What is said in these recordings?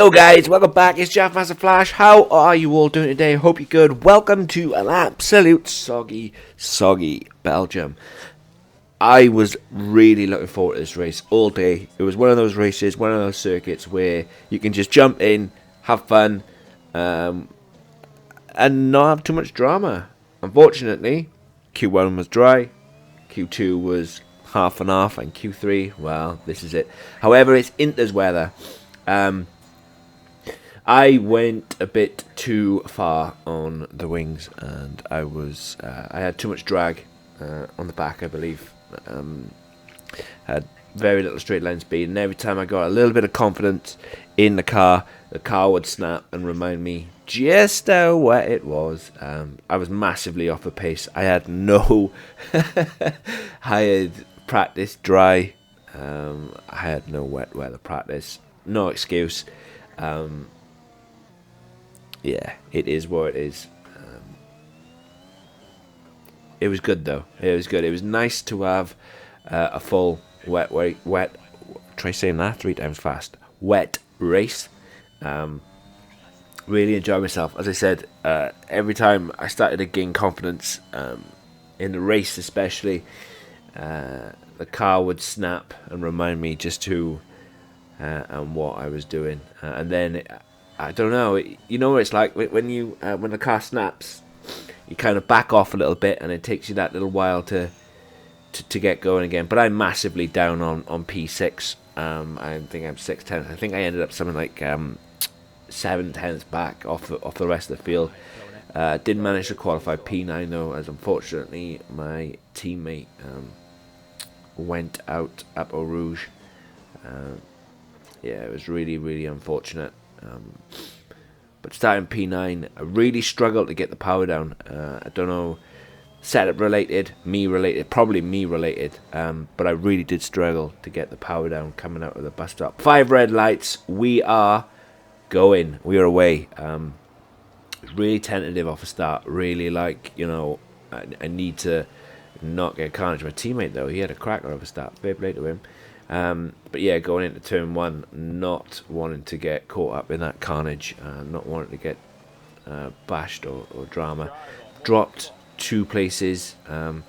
Yo guys, welcome back, it's Jafmasterflash. How are you all doing today? Hope you're good. Welcome to an absolute soggy Belgium. I was really looking forward to this race all day. It was one of those races, one of those circuits where you can just jump in, have fun, and not have too much drama. Unfortunately, Q1 was dry, Q2 was half and half, and Q3, well, this is it. However, it's Inter's weather. I went a bit too far on the wings, and I had too much drag on the back, I believe. Had very little straight line speed, and every time I got a little bit of confidence in the car would snap and remind me just how wet it was. I was massively off the pace. I had no I had practice dry. I had no wet weather practice. No excuse. Yeah, it is what it is. It was good though. It was good. It was nice to have a full wet. Try saying that 3 times fast. Wet race. Really enjoyed myself. As I said, every time I started to gain confidence in the race, especially, the car would snap and remind me just who and what I was doing, and then. I don't know. You know what it's like when the car snaps, you kind of back off a little bit, and it takes you that little while to get going again. But I'm massively down on P6. I think I'm 6/10. I think I ended up something like 7/10 back off the rest of the field. Didn't manage to qualify P9 though, as unfortunately my teammate went out up Eau Rouge. Yeah, it was really unfortunate. But starting P9, I really struggled to get the power down. I don't know, setup related, probably me related. But I really did struggle to get the power down coming out of the bus stop. 5 red lights. We are going. We are away. Really tentative off the start. Really I need to not get carnage. My teammate though, he had a cracker off the start. Fair play to him. But yeah, going into turn 1, not wanting to get caught up in that carnage, not wanting to get bashed or drama. Dropped 2 places. I'm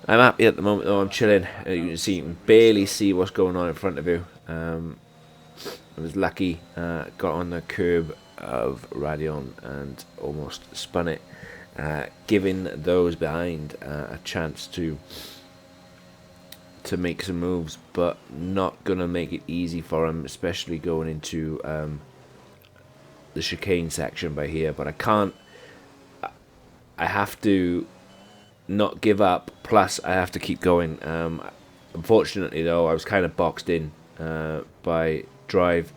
happy at the moment though. I'm chilling. You can barely see what's going on in front of you. I was lucky. Got on the curb of Radion and almost spun it, giving those behind a chance to make some moves, but not gonna make it easy for him, especially going into the chicane section by here. But I have to not give up, plus I have to keep going. Unfortunately though, I was kind of boxed in by Drive.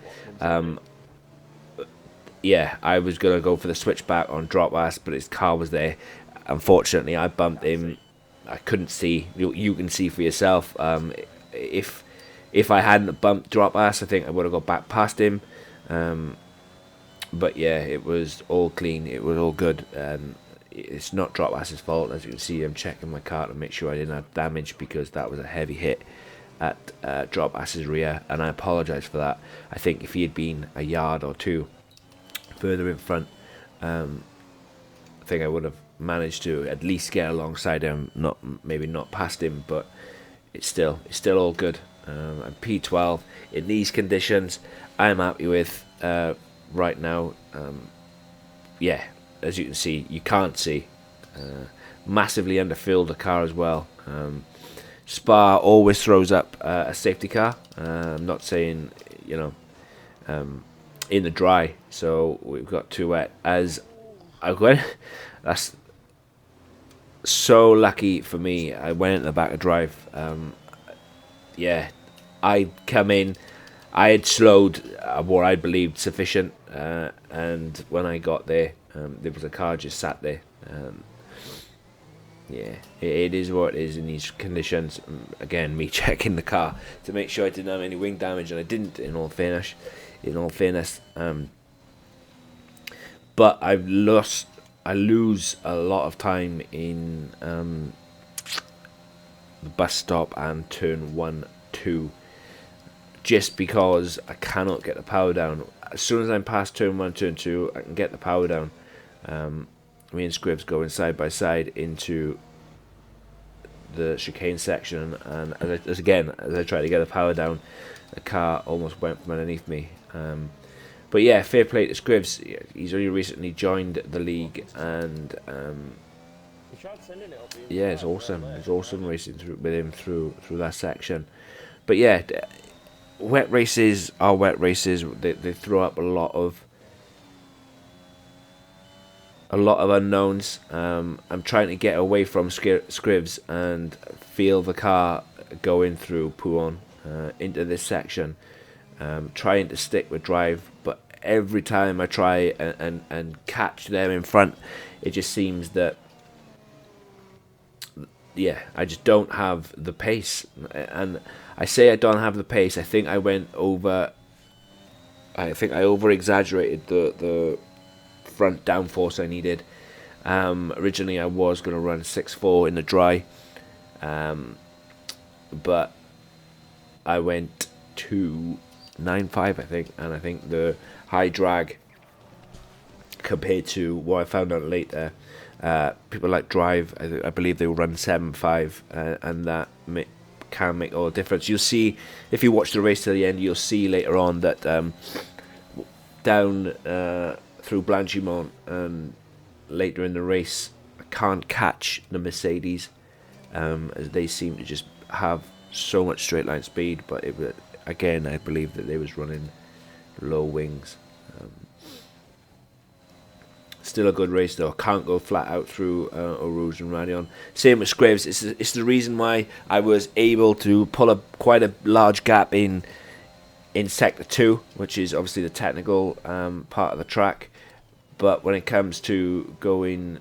Yeah, I was gonna go for the switchback on drop ass, but his car was there. Unfortunately, I bumped him. I couldn't see. You can see for yourself. If I hadn't bumped drop ass, I think I would have got back past him. But yeah, it was all clean. It was all good. It's not drop ass's fault. As you can see, I'm checking my car to make sure I didn't have damage, because that was a heavy hit at drop ass's rear, and I apologise for that. I think if he had been a yard or 2 further in front, I think I would have managed to at least get alongside him, maybe not past him, but it's still all good. And P12 in these conditions, I'm happy with right now. Yeah, as you can see, you can't see. Massively underfilled the car as well. Spa always throws up a safety car. I'm not saying in the dry, so we've got 2 wet. As I went, that's so lucky for me. I went in the back of Drive. Yeah, I'd come in. I had slowed what I believed sufficient, and when I got there, there was a car just sat there. Yeah, it is what it is in these conditions. Again, me checking the car to make sure I didn't have any wing damage, and I didn't. In all fairness, but I lose a lot of time in the bus stop and turn 1, 2, just because I cannot get the power down. As soon as I'm past turn 1, turn 2, I can get the power down. Me and Scribs going side by side into the chicane section, and as I tried to get the power down, the car almost went from underneath me. But yeah, fair play to Scribs. He's only recently joined the league, and yeah, it's awesome. It's awesome racing with him through that section. But yeah, wet races are wet races. They throw up a lot of unknowns. I'm trying to get away from Scribs and feel the car going through Pouon into this section. Trying to stick with drive, but every time I try and catch them in front, it just seems that, yeah, I just don't have the pace. And I say I don't have the pace. I think I over exaggerated the front downforce I needed. Originally I was going to run 6.4 in the dry, but I went to 9.5, I think, and I think the high drag compared to what I found out later, people like drive, I believe they will run 7.5, and that can make all the difference. You'll see if you watch the race to the end, you'll see later on that down through Blanchimont and later in the race, I can't catch the Mercedes, as they seem to just have so much straight line speed. But again, I believe that they was running low wings. Still a good race though. Can't go flat out through Eau Rouge and Radion. Same with Scribs. It's the reason why I was able to pull quite a large gap in Sector 2, which is obviously the technical part of the track. But when it comes to going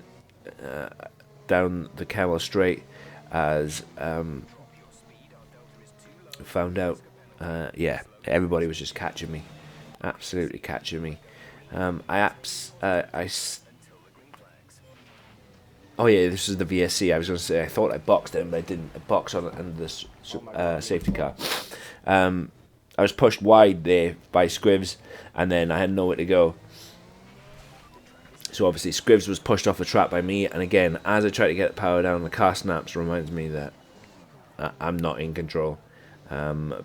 down the Camel Straight, as found out, yeah, everybody was just catching me, absolutely catching me. Oh yeah, this is the VSC. I was going to say I thought I boxed him, but I didn't. I boxed under the safety car. I was pushed wide there by Scribs, and then I had nowhere to go. So obviously Scribs was pushed off the track by me, and again, as I try to get the power down, the car snaps, reminds me that I'm not in control.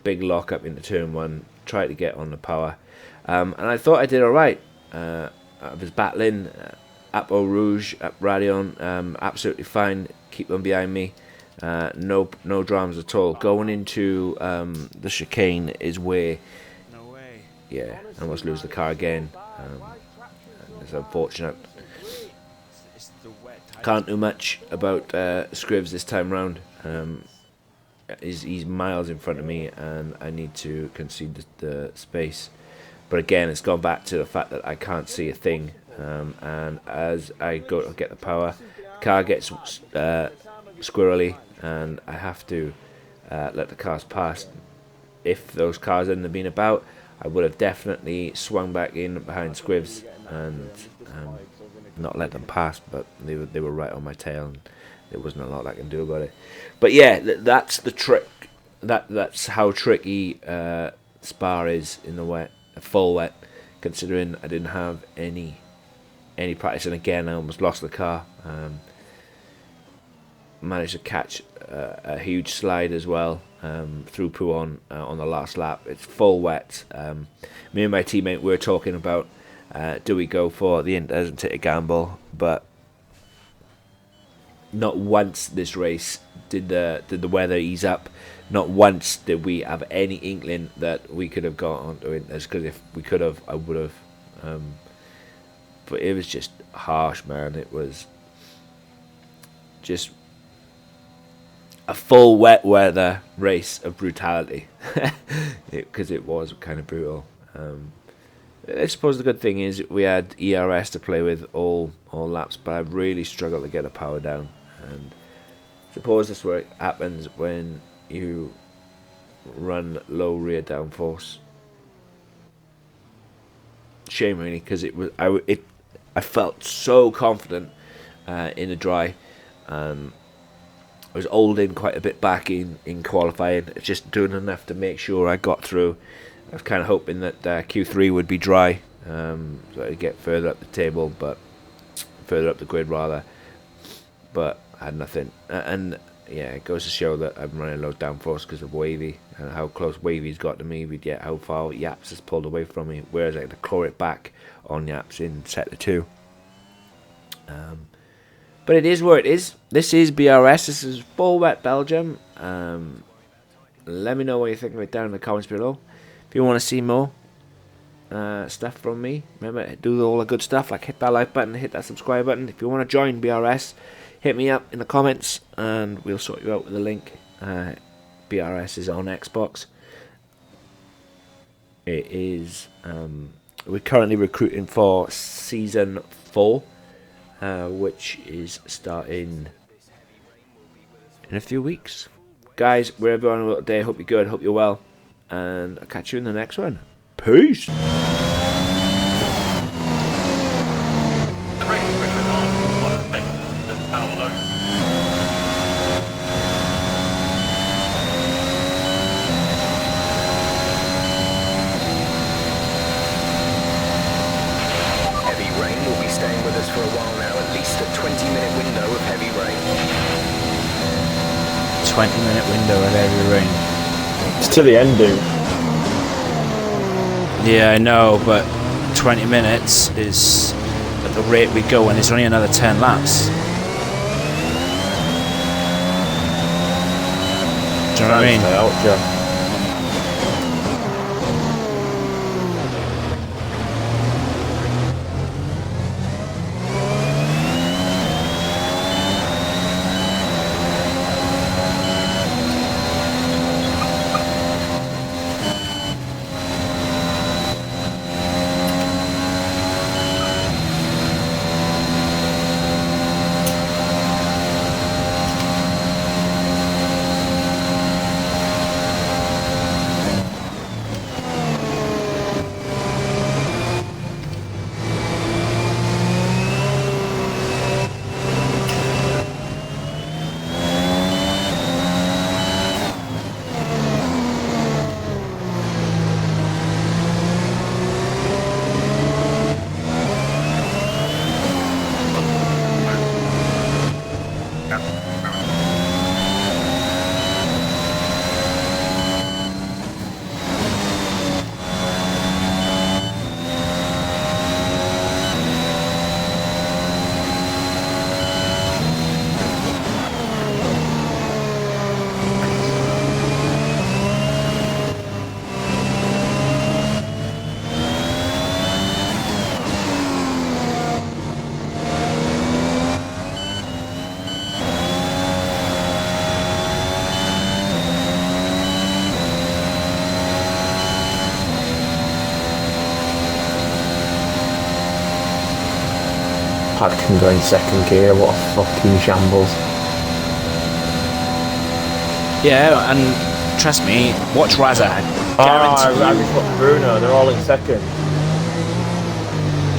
Big lock up into turn 1, try to get on the power, and I thought I did alright. I was battling up Eau Rouge, up Radion, absolutely fine, keep them behind me, no dramas at all. Going into the chicane is where, yeah, I almost lose the car again. It's unfortunate. Can't do much about Scribs this time round. He's miles in front of me, and I need to concede the space. But again, it's gone back to the fact that I can't see a thing. And as I go to get the power, the car gets squirrely, and I have to let the cars pass. If those cars hadn't have been about, I would have definitely swung back in behind Scribs and not let them pass, but they were right on my tail, and there wasn't a lot I can do about it. But yeah, that's the trick. That's how tricky Spa is in the wet, full wet, considering I didn't have any practice, and again I almost lost the car. Managed to catch a huge slide as well through Pouon on the last lap. It's full wet. Me and my teammate were talking about do we go for the doesn't take a gamble, but not once this race did the weather ease up. Not once did we have any inkling that we could have gone on to Inters, because if we could have, I would have. But it was just harsh, man. It was just a full wet weather race of brutality, because it was kind of brutal. I suppose the good thing is we had ERS to play with all laps, but I really struggled to get a power down. And I suppose that's where it happens when you run low rear downforce. Shame really, because I felt so confident in the dry. I was holding quite a bit back in qualifying, just doing enough to make sure I got through. I was kind of hoping that Q3 would be dry, so I'd get further up the table, but further up the grid rather. But I had nothing, and yeah, it goes to show that I'm running low downforce because of Wavy and how close Wavy's got to me, but yet how far Yaps has pulled away from me. Whereas I had to claw it back on Yaps in sector 2. But it is where it is. This is BRS. This is full wet Belgium. Let me know what you think of it down in the comments below. If you want to see more stuff from me, remember, do all the good stuff like hit that like button, hit that subscribe button. If you want to join BRS, hit me up in the comments and we'll sort you out with a link. BRS is on Xbox. It is. We're currently recruiting for season 4. Which is starting in a few weeks. Guys, wherever you're on a little day, hope you're good, hope you're well, and I'll catch you in the next one. Peace! For a while now, at least a 20-minute window of heavy rain. 20-minute window of heavy rain. It's to the end, dude. Yeah, I know, but 20 minutes is at the rate we go, and it's only another 10 laps. Do you know what I mean? I can go in second gear, what a fucking shambles. Yeah, and trust me, watch Raza. I Bruno, they're all in second.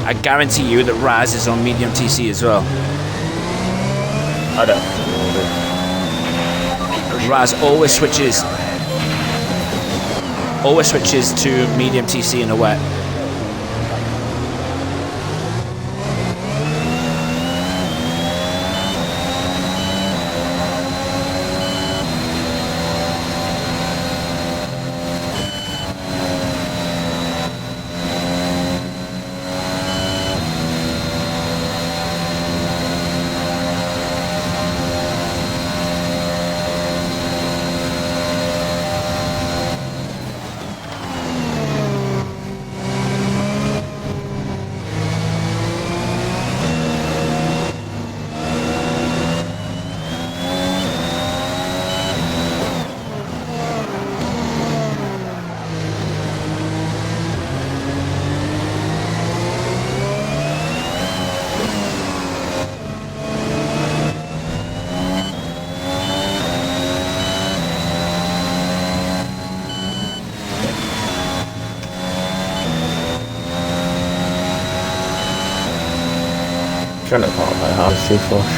I guarantee you that Raz is on medium TC as well. I don't know. Raz always switches to medium TC in the wet. Trying to park my house too flush.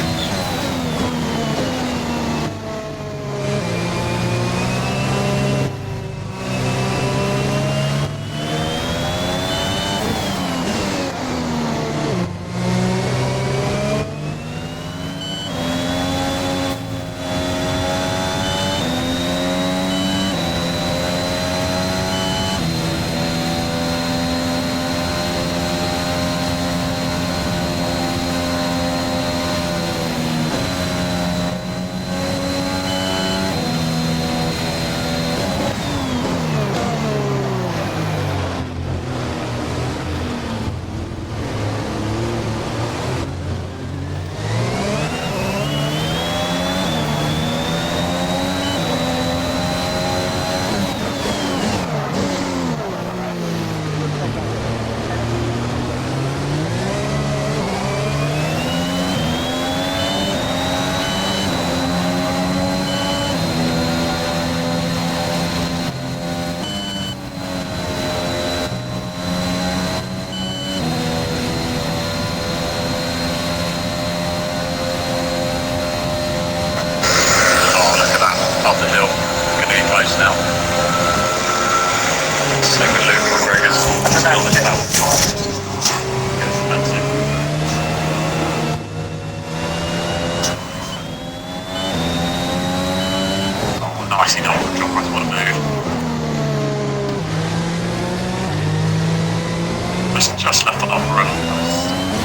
just left on off run.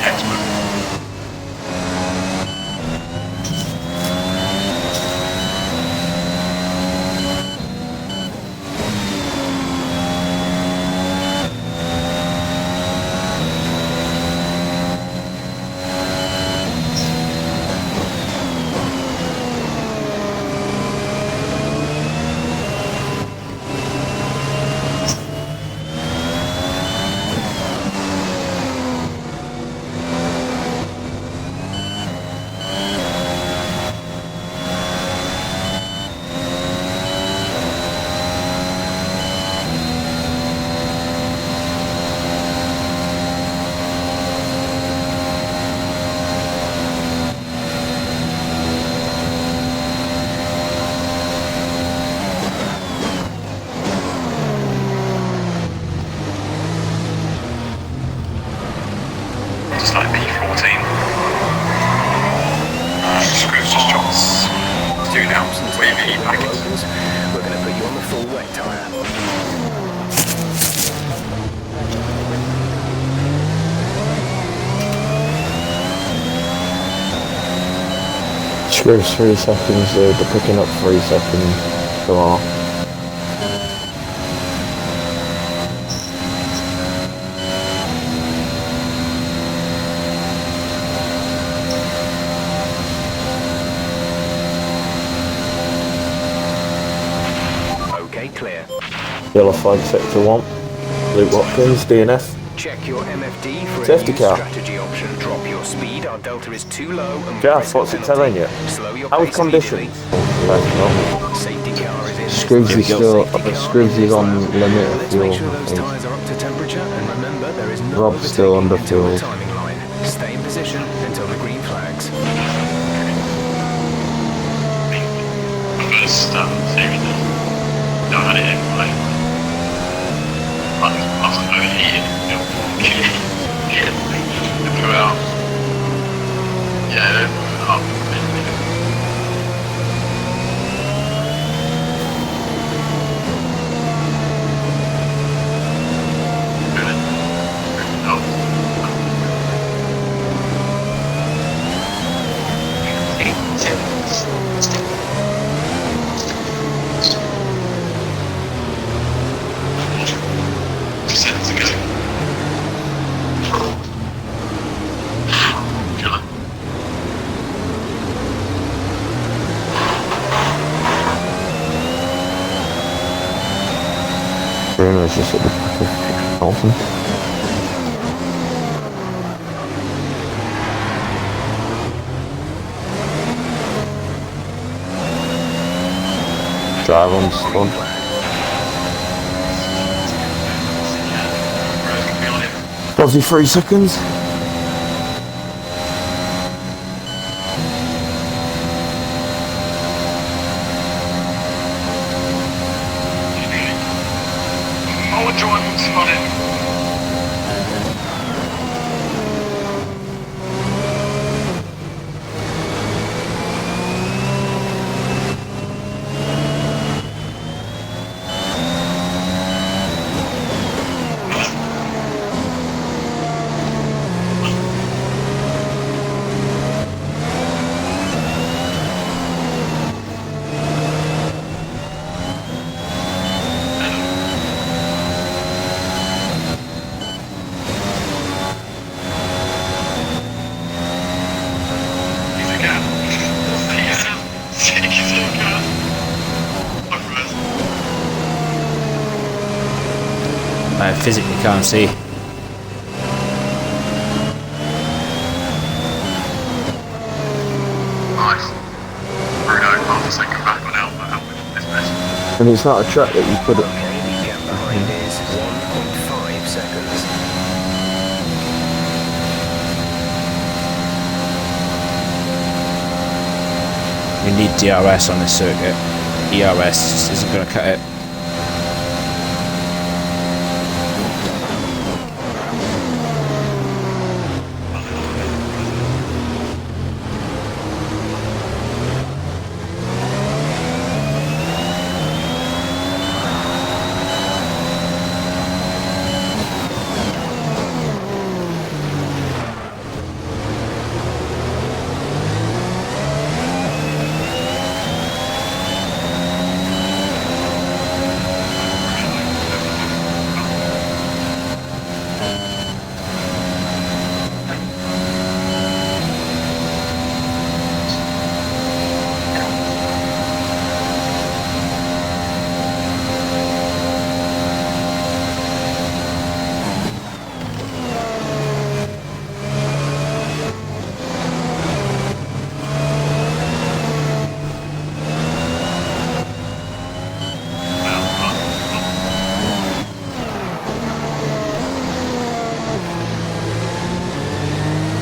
Excellent. It's like P14. Screws just drops 2 now. Wavy packets. We're going to put you on the full wet tyre. Screws 3 seconds, they're picking up 3 seconds. Go on. Okay, clear. Yellow flag sector 1. Luke Watkins, DNF. Check your MFD for Safety a new car. strategy option. Drop your speed. Our delta is too low. And Gaff, what's it telling you? Slow your How pace conditions? immediately. Safety car is in. Screwsy still, Screwsy's on limit of Let's fuel. make sure I those think. tyres are up to temperature. And remember, there is no Rob's still overtaking under until the fuel. timing line. Stay in position until the green flags. First series that no, I had it in like I was overheated, you know, they blew it up. Yeah, they blew it up. Bruno's just at the back of Dalton. Drive on spun. Aussie 3 seconds. Oh, Jordan spotted. I physically can't see. Nice. Bruno, half a second back on Alpha this mess. And it's not a track that you could have. Okay, the gap behind is 1.5 seconds. We need DRS on this circuit. ERS just isn't going to cut it.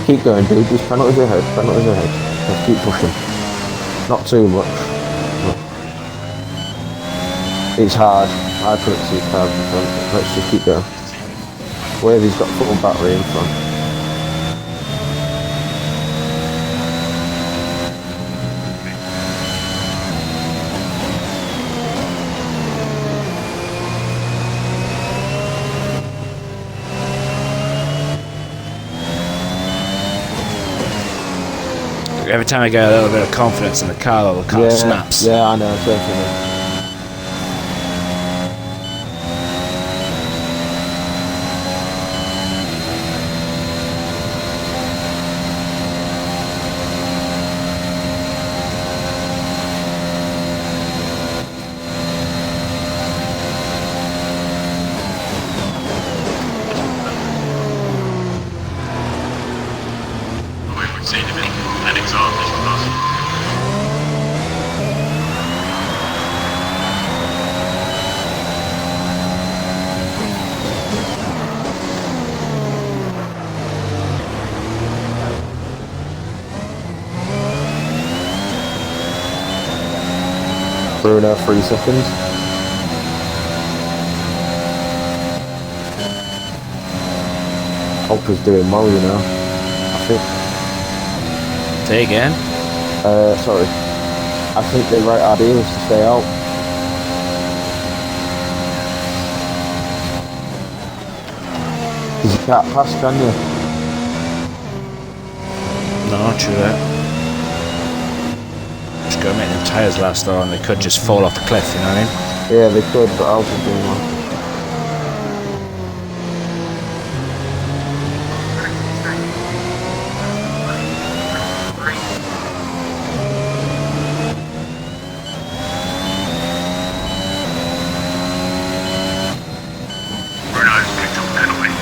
keep going, dude. Just penalties ahead, penalties ahead. Let's keep pushing. Not too much. It's hard. I couldn't see cars in front. Let's just keep going. Wavy's got full battery in front. Every time I get a little bit of confidence in the car, the car snaps. Yeah, I know, definitely. We've seen him in an example of us. Bruno, 3 seconds. Alpha's doing well, you know. I think. Say again? Sorry. I think the right idea was to stay out. Because you can't pass, can you? No, true that. Just go make them tyres last though, and they could just fall off the cliff, you know what I mean? Yeah, they could, but Alpha's doing well. Bruno's picked up a penalty.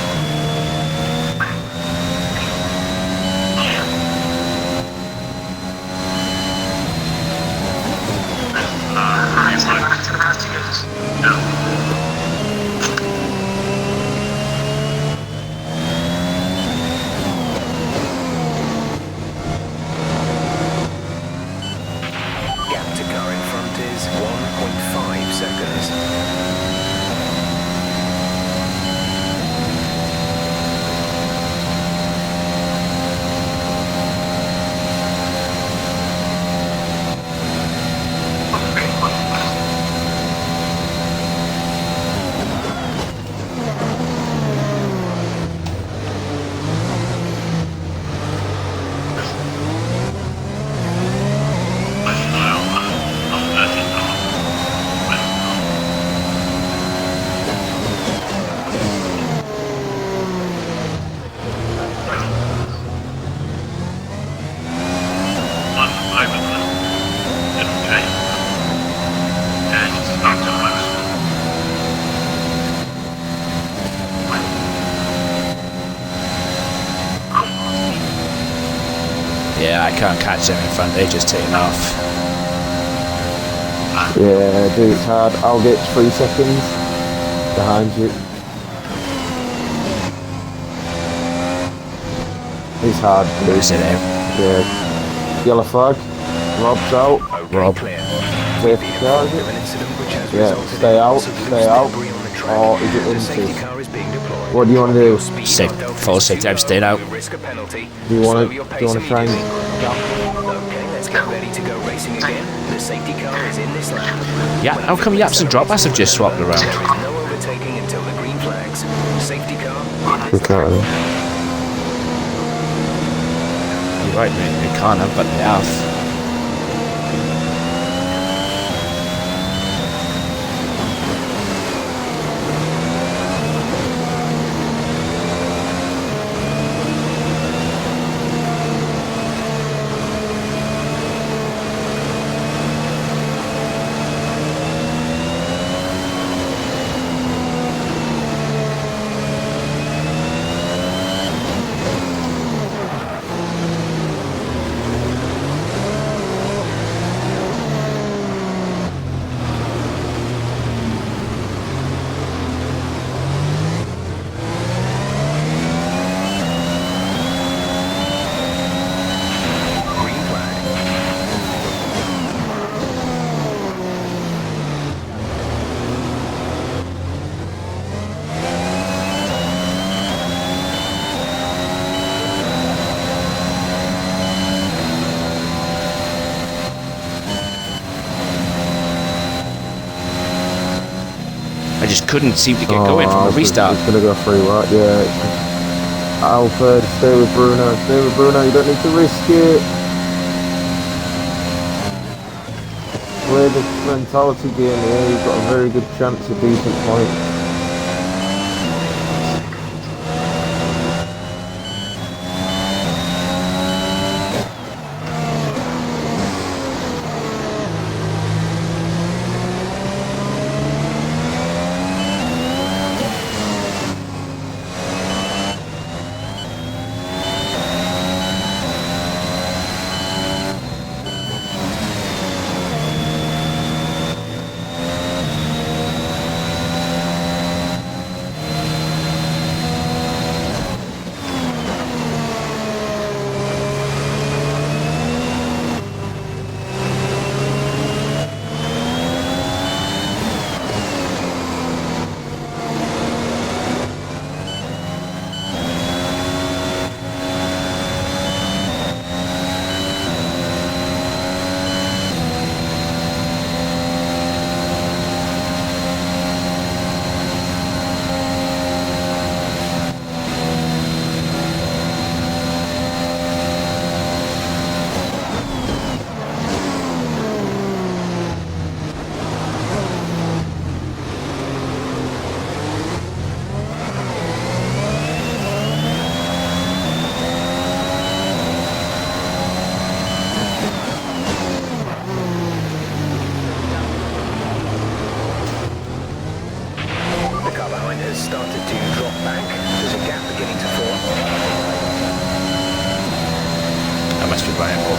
Gap to car in front is 1.5 seconds. Yeah, I can't catch them in front, they're just taking off. Yeah, dude, it's hard. I'll get 3 seconds behind you. It's hard, dude. Is it out? Yeah. Yellow flag. Rob's out. Rob. Safety car, is it? Yeah, stay out, stay out. Or is it into? What do you want to do? Safe, full safety, I'm staying out. Do you want to try and Okay, let's get ready to go racing again. The safety car is in this lap. Yeah, how come Yaps and Dropbass have just swapped around? There is no overtaking until the green flags. Safety car. Okay. You're right, mate, they can't have, but they have. just couldn't seem to get going from the restart. It's going to go through, right? Yeah. Alpha, stay with Bruno. Stay with Bruno. You don't need to risk it. Play the mentality game here. You've got a very good chance of decent point.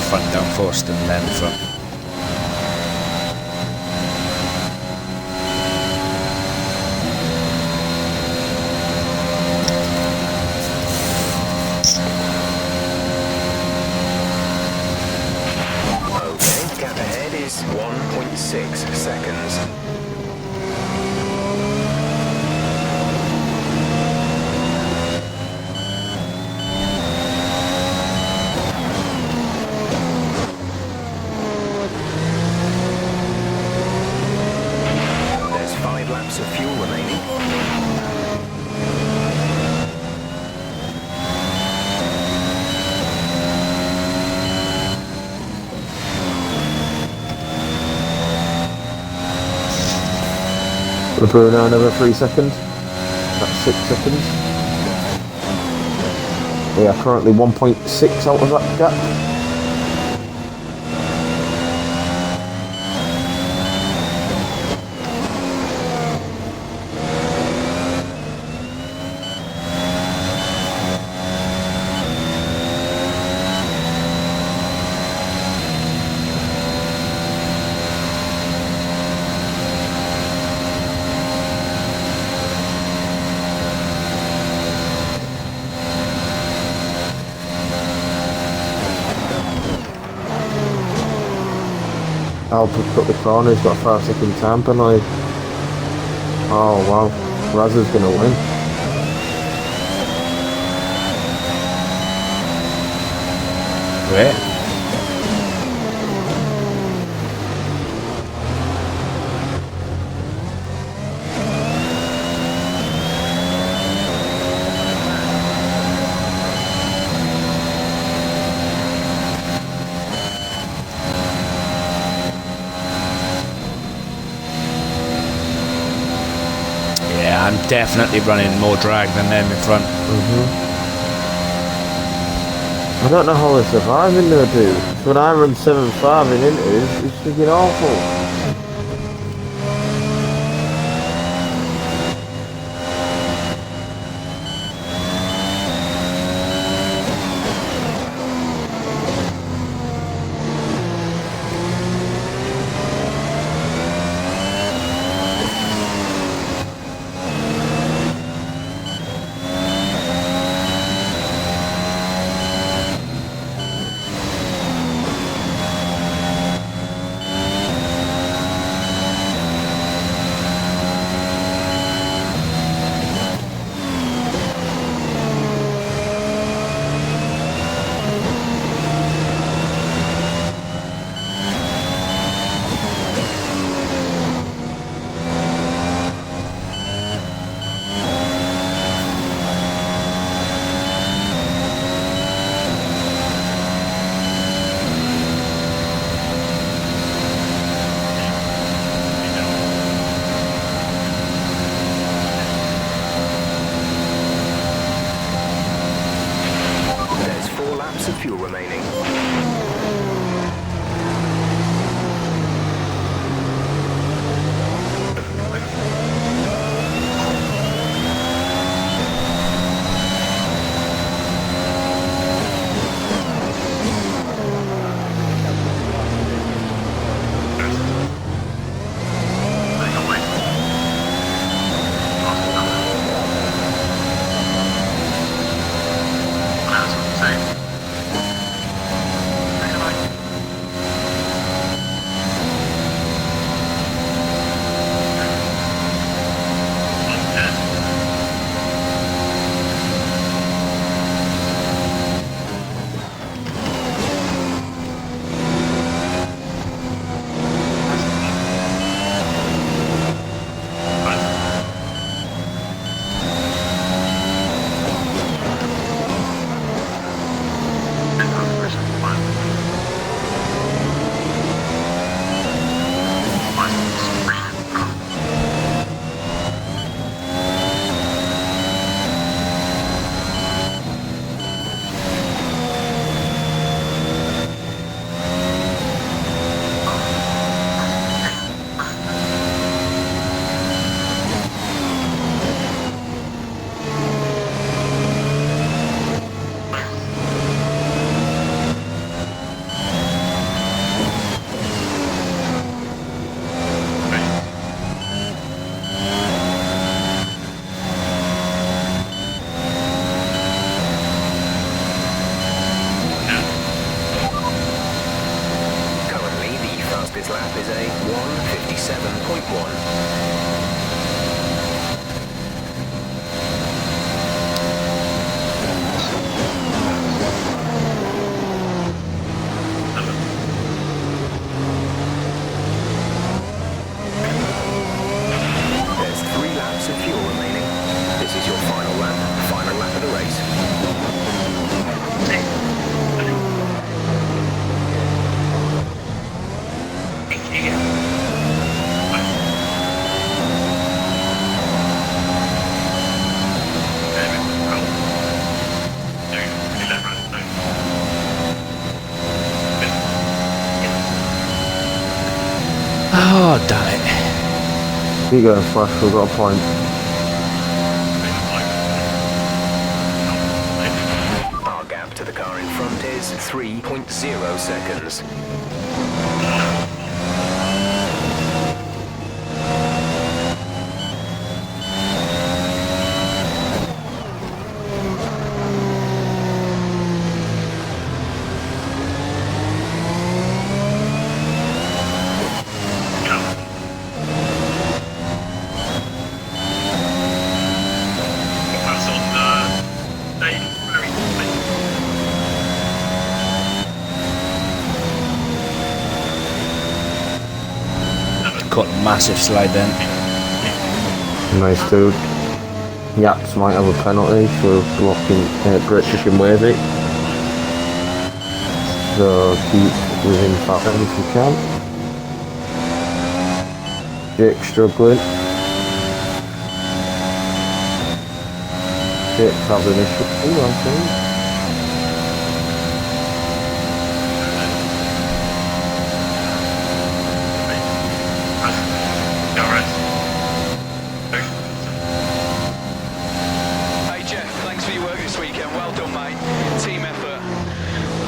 Front downforce and then front. Okay, gap ahead is 1.6 seconds. Of fuel remaining. Bruno, another 3 seconds. That's 6 seconds. We are currently 1.6 out of that gap. Alpha cut the corner, he's got a 5-second time penalty. Oh wow, Brs is going to win. Great. I'm definitely running more drag than them in front. I don't know how they're surviving though, dude. When I run 7.5 in interviews, it's freaking awful. laps of fuel remaining. This lap is a 1:57.1. There's 3 laps of fuel remaining. This is your final lap of the race. Oh, damn it. Keep going, Flash, we've got a point. Our gap to the car in front is 3.0 seconds. Got a massive slide then. Nice, dude. Yaps might have a penalty for blocking British Wavy. So keep within pattern if you can. Jake struggling. Jake's having an issue, I think. Hey Jeff, thanks for your work this weekend. Well done, mate. Team effort.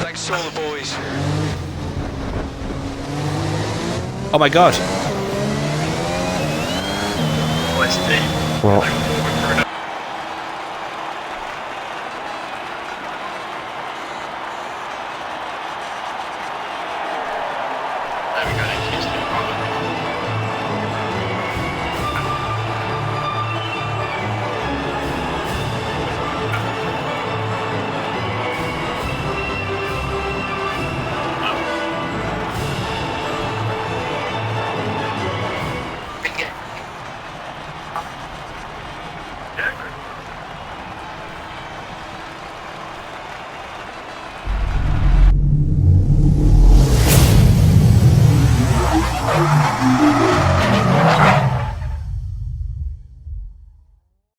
Thanks to all the boys. Oh my god. Where's the team? What?